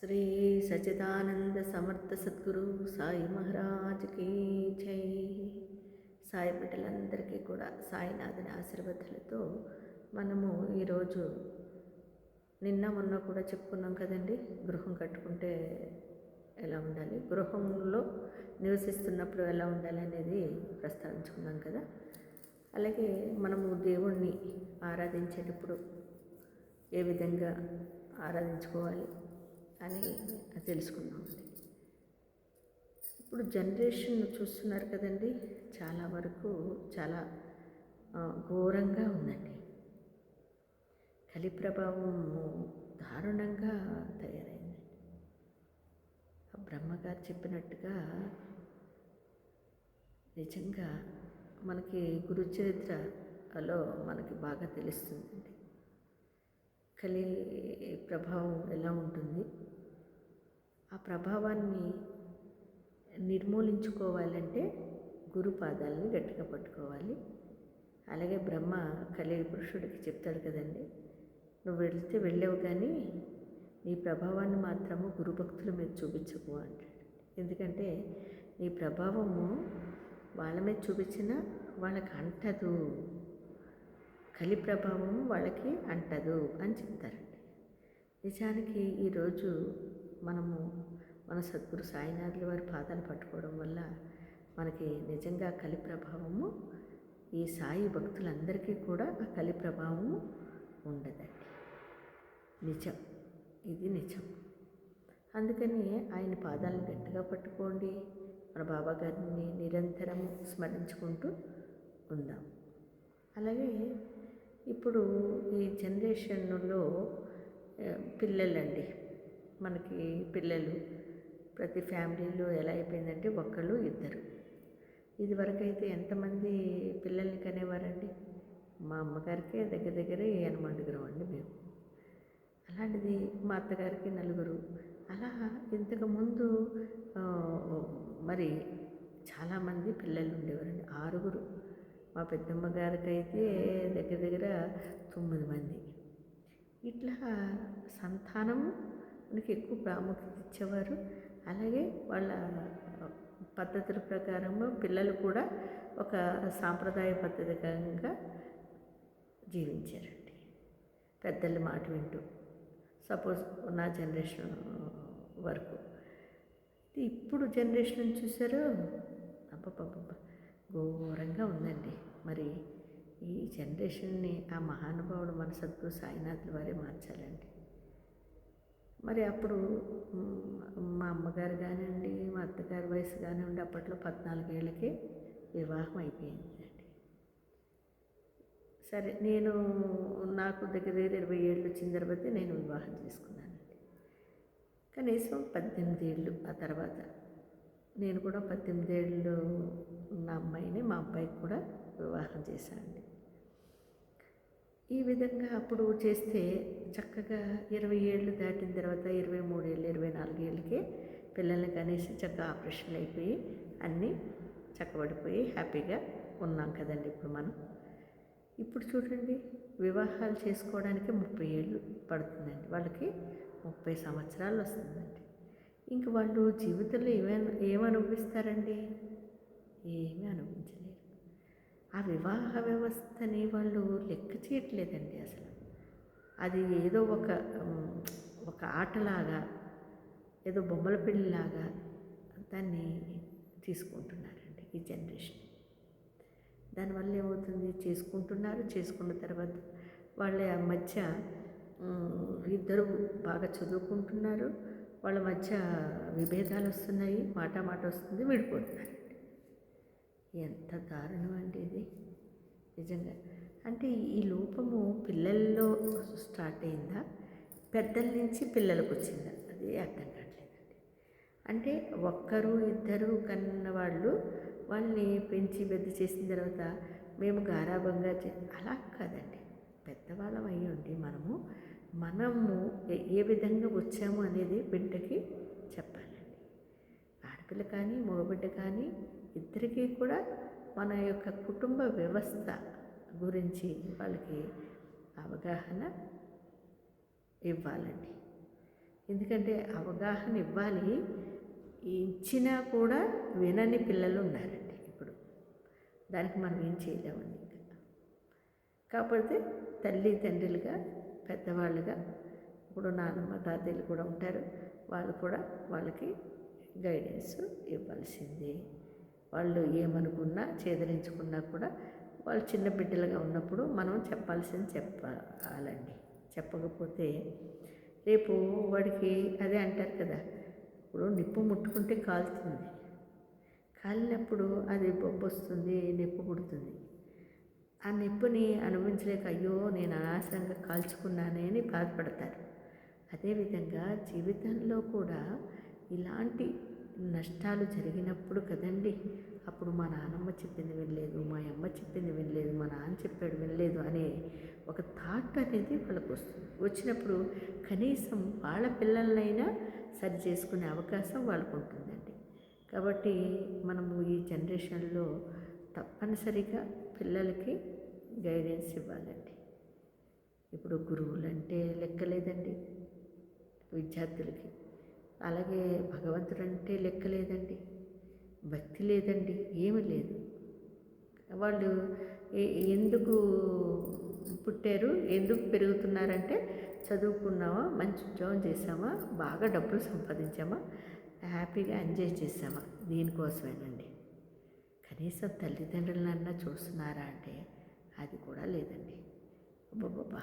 శ్రీ సచిదానంద సమర్థ సద్గురు సాయి మహారాజ్కి జై. సాయి బిడ్డలందరికీ కూడా సాయినాథుని ఆశీర్వాదాలతో మనము ఈరోజు నిన్న మొన్న కూడా చెప్పుకున్నాం కదండి, గృహం కట్టుకుంటే ఎలా ఉండాలి, గృహంలో నివసిస్తున్నప్పుడు ఎలా ఉండాలి అనేది ప్రస్తావించుకున్నాం కదా. అలాగే మనము దేవుణ్ణి ఆరాధించేటప్పుడు ఏ విధంగా ఆరాధించుకోవాలి అని తెలుసుకున్నామండి. ఇప్పుడు జనరేషన్ చూస్తున్నారు కదండి, చాలా వరకు చాలా ఘోరంగా ఉందండి. కలి ప్రభావం దారుణంగా తయారైందండి. బ్రహ్మగారు చెప్పినట్టుగా నిజంగా మనకి గురు చరిత్రలో మనకి బాగా తెలుస్తుందండి కలి ప్రభావం ఎలా ఉంటుంది. ఆ ప్రభావాన్ని నిర్మూలించుకోవాలంటే గురు పాదాలని గట్టిగా పట్టుకోవాలి. అలాగే బ్రహ్మ కలి పురుషుడికి చెప్తాడు కదండి, నువ్వు వెళ్తే వెళ్ళావు కానీ నీ ప్రభావాన్ని మాత్రము గురుభక్తుల మీద చూపించకు అంటాడు. ఎందుకంటే నీ ప్రభావము వాళ్ళ మీద చూపించినా వాళ్ళకి అంటదు, కలి ప్రభావం వాళ్ళకి అంటదు అని చెప్తారండి. నిజానికి ఈరోజు మనము మన సద్గురు సాయినాథుల వారి పాదాలు పట్టుకోవడం వల్ల మనకి నిజంగా కలి ప్రభావము, ఈ సాయి భక్తులందరికీ కూడా ఆ కలి ప్రభావము ఉండదండి. నిజం, ఇది నిజం. అందుకని ఆయన పాదాలను గట్టిగా పట్టుకోండి. మన బాబా గారిని నిరంతరం స్మరించుకుంటూ ఉందాం. అలాగే ఇప్పుడు ఈ జనరేషన్లో పిల్లలండి, మనకి పిల్లలు ప్రతి ఫ్యామిలీలో ఎలా అయిపోయిందంటే ఒకళ్ళు ఇద్దరు. ఇదివరకు అయితే ఎంతమంది పిల్లల్ని కనేవారండి? మా అమ్మగారికే దగ్గర దగ్గర 8 అండి మేము. అలాంటిది మా అత్తగారికి 4. అలా ఇంతకుముందు మరి చాలామంది పిల్లలు ఉండేవారండి, 6. మా పెద్దమ్మ గారికి అయితే దగ్గర దగ్గర 9 మంది. ఇట్లా సంతానం మనకి ఎక్కువ ప్రాముఖ్యత ఇచ్చేవారు. అలాగే వాళ్ళ పద్ధతుల ప్రకారము పిల్లలు కూడా ఒక సాంప్రదాయ పద్ధతిగా జీవించారండి, పెద్దల మాట వింటూ. సపోజ్ నా జనరేషన్ వరకు. ఇప్పుడు జనరేషన్ చూసారు, అబ్బబ్బబ్బ ఘోరంగా ఉందండి. మరి ఈ జనరేషన్ని ఆ మహానుభావుడు మన సద్గురు సాయినాథుల వారే మార్చాలండి. మరి అప్పుడు మా అమ్మగారు కానివ్వండి, మా అత్తగారి వయసు కానివ్వండి, అప్పట్లో 14 ఏళ్ళకే వివాహం అయిపోయిందండి. సరే, నాకు దగ్గర 20 ఏళ్ళు వచ్చిన తర్వాత నేను వివాహం చేసుకున్నానండి. కనీసం 18 ఏళ్ళు ఆ తర్వాత నేను కూడా 18 ఏళ్ళు ఉన్న అమ్మాయిని మా అబ్బాయికి కూడా వివాహం చేశానండి. ఈ విధంగా అప్పుడు చేస్తే చక్కగా 20 ఏళ్ళు దాటిన తర్వాత 23 ఏళ్ళు 24 ఏళ్ళకే పిల్లల్ని కనేసి చక్కగా ఆపరేషన్లు అయిపోయి అన్నీ చక్కబడిపోయి హ్యాపీగా ఉన్నాం కదండి ఇప్పుడు మనం. ఇప్పుడు చూడండి, వివాహాలు చేసుకోవడానికి 30 ఏళ్ళు పడుతుందండి, వాళ్ళకి 30 సంవత్సరాలు వస్తుందండి. ఇంక వాళ్ళు జీవితంలో ఏమనుభవిస్తారండి? ఏమీ అనుభవించలేరు. ఆ వివాహ వ్యవస్థని వాళ్ళు లెక్క చేయట్లేదండి అసలు. అది ఏదో ఒక ఆటలాగా, ఏదో బొమ్మల పెళ్ళిలాగా దాన్ని తీసుకుంటున్నారండి ఈ జనరేషన్. దానివల్ల ఏమవుతుంది, చేసుకున్న తర్వాత వాళ్ళ మధ్య ఇద్దరు బాగా చదువుకుంటున్నారు, వాళ్ళ మధ్య విభేదాలు వస్తున్నాయి, మాట వస్తుంది, విడిపోతున్నారు. ఎంత దారుణం అండి ఇది నిజంగా. అంటే ఈ లోపము పిల్లల్లో స్టార్ట్ అయిందా, పెద్దల నుంచి పిల్లలకు వచ్చిందా, అది అర్థం కావట్లేదండి. అంటే 1 2 కన్న వాళ్ళని పెంచి పెద్ద చేసిన తర్వాత మేము గారాబంగా అలా కాదండి. పెద్దవాళ్ళం అయ్యి ఉండి మనము ఏ విధంగా వచ్చాము అనేది బిడ్డకి చెప్పాలండి. ఆడపిల్ల కానీ మగబిడ్డ కానీ ఇద్దరికీ కూడా మన యొక్క కుటుంబ వ్యవస్థ గురించి వాళ్ళకి అవగాహన ఇవ్వాలండి. ఎందుకంటే అవగాహన ఇవ్వాలి, ఇచ్చినా కూడా వినని పిల్లలు ఉన్నారండి ఇప్పుడు. దానికి మనం ఏం చేయలేమండి ఇంకా. కాకపోతే తల్లి తండ్రులుగా, పెద్దవాళ్ళుగా, ఇప్పుడు నాన్నమ్మ తాతయ్యలు కూడా ఉంటారు, వాళ్ళు కూడా వాళ్ళకి గైడెన్స్ ఇవ్వాల్సిందే. వాళ్ళు ఏమనుకున్నా చేదరించుకున్నా కూడా వాళ్ళు చిన్న బిడ్డలుగా ఉన్నప్పుడు మనం చెప్పాల్సింది చెప్పాలండి. చెప్పకపోతే రేపు వాడికి అదే అంటారు కదా, ఇప్పుడు నిప్పు ముట్టుకుంటే కాలుతుంది, కాలినప్పుడు అది బొబ్బు వస్తుంది, నొప్పి పుడుతుంది. ఆ నొప్పిని అనుభవించలేక అయ్యో నేను అనవసరంగా కాల్చుకున్నానే అని బాధపడతారు. అదేవిధంగా జీవితంలో కూడా ఇలాంటి నష్టాలు జరిగినప్పుడు కదండి, అప్పుడు మా నాన్నమ్మ చెప్పింది వినలేదు, మా అమ్మ చెప్పింది వినలేదు, మా నాన్న చెప్పాడు వినలేదు అనే ఒక థాట్ అనేది వాళ్ళకు వస్తుంది. వచ్చినప్పుడు కనీసం వాళ్ళ పిల్లలనైనా సరి చేసుకునే అవకాశం వాళ్ళకు ఉంటుందండి. కాబట్టి మనము ఈ జనరేషన్లో తప్పనిసరిగా పిల్లలకి గైడెన్స్ ఇవ్వాలండి. ఇప్పుడు గురువులంటే లెక్కలేదండి విద్యార్థులకి, అలాగే భగవంతుడంటే లెక్కలేదండి, భక్తి లేదండి, ఏమీ లేదు. వాళ్ళు ఎందుకు పుట్టారు, ఎందుకు పెరుగుతున్నారంటే చదువుకున్నామా, మంచి ఉద్యోగం చేసామా, బాగా డబ్బులు సంపాదించామా, హ్యాపీగా ఎంజాయ్ చేసామా, దీనికోసమేనండి. కనీసం తల్లిదండ్రులన్నా చూస్తున్నారా అంటే అది కూడా లేదండి. అబ్బబ్బబ్బా,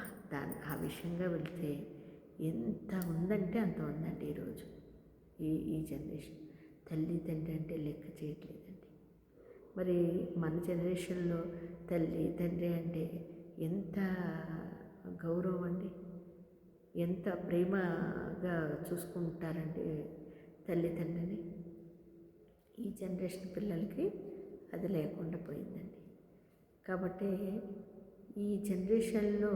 ఆ విషయంగా వెళితే ఎంత ఉందంటే అంత ఉందండి ఈరోజు ఈ జనరేషన్. తల్లి తండ్రి అంటే లెక్క చేయట్లేదండి. మరి మన జనరేషన్లో తల్లి తండ్రి అంటే ఎంత గౌరవం అండి, ఎంత ప్రేమగా చూసుకుంటారండి తల్లిదండ్రిని. ఈ జనరేషన్ పిల్లలకి అది లేకుండా పోయిందండి. కాబట్టి ఈ జనరేషన్లో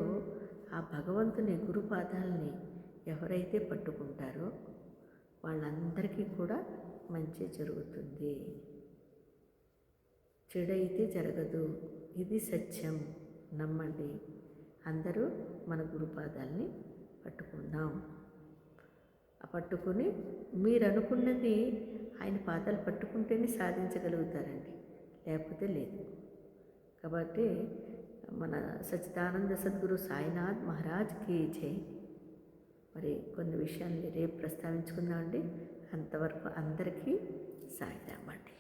ఆ భగవంతుని గురుపాదాలని ఎవరైతే పట్టుకుంటారో వాళ్ళందరికీ కూడా మంచి జరుగుతుంది, చెడైతే జరగదు. ఇది సత్యం, నమ్మండి. అందరూ మన గురుపాదాలని పట్టుకుందాం. ఆ పట్టుకుని మీరు అనుకున్నది ఆయన పాదాలు పట్టుకుంటేనే సాధించగలుగుతారండి, లేకపోతే లేదు. కాబట్టి మన సచ్చిదానంద సద్గురు సాయినాథ్ మహారాజ్కి జై. మరి కొన్ని విషయాల్ని రేపు ప్రస్తావించుకుందామండి. అంతవరకు అందరికీ సాయిరామండి.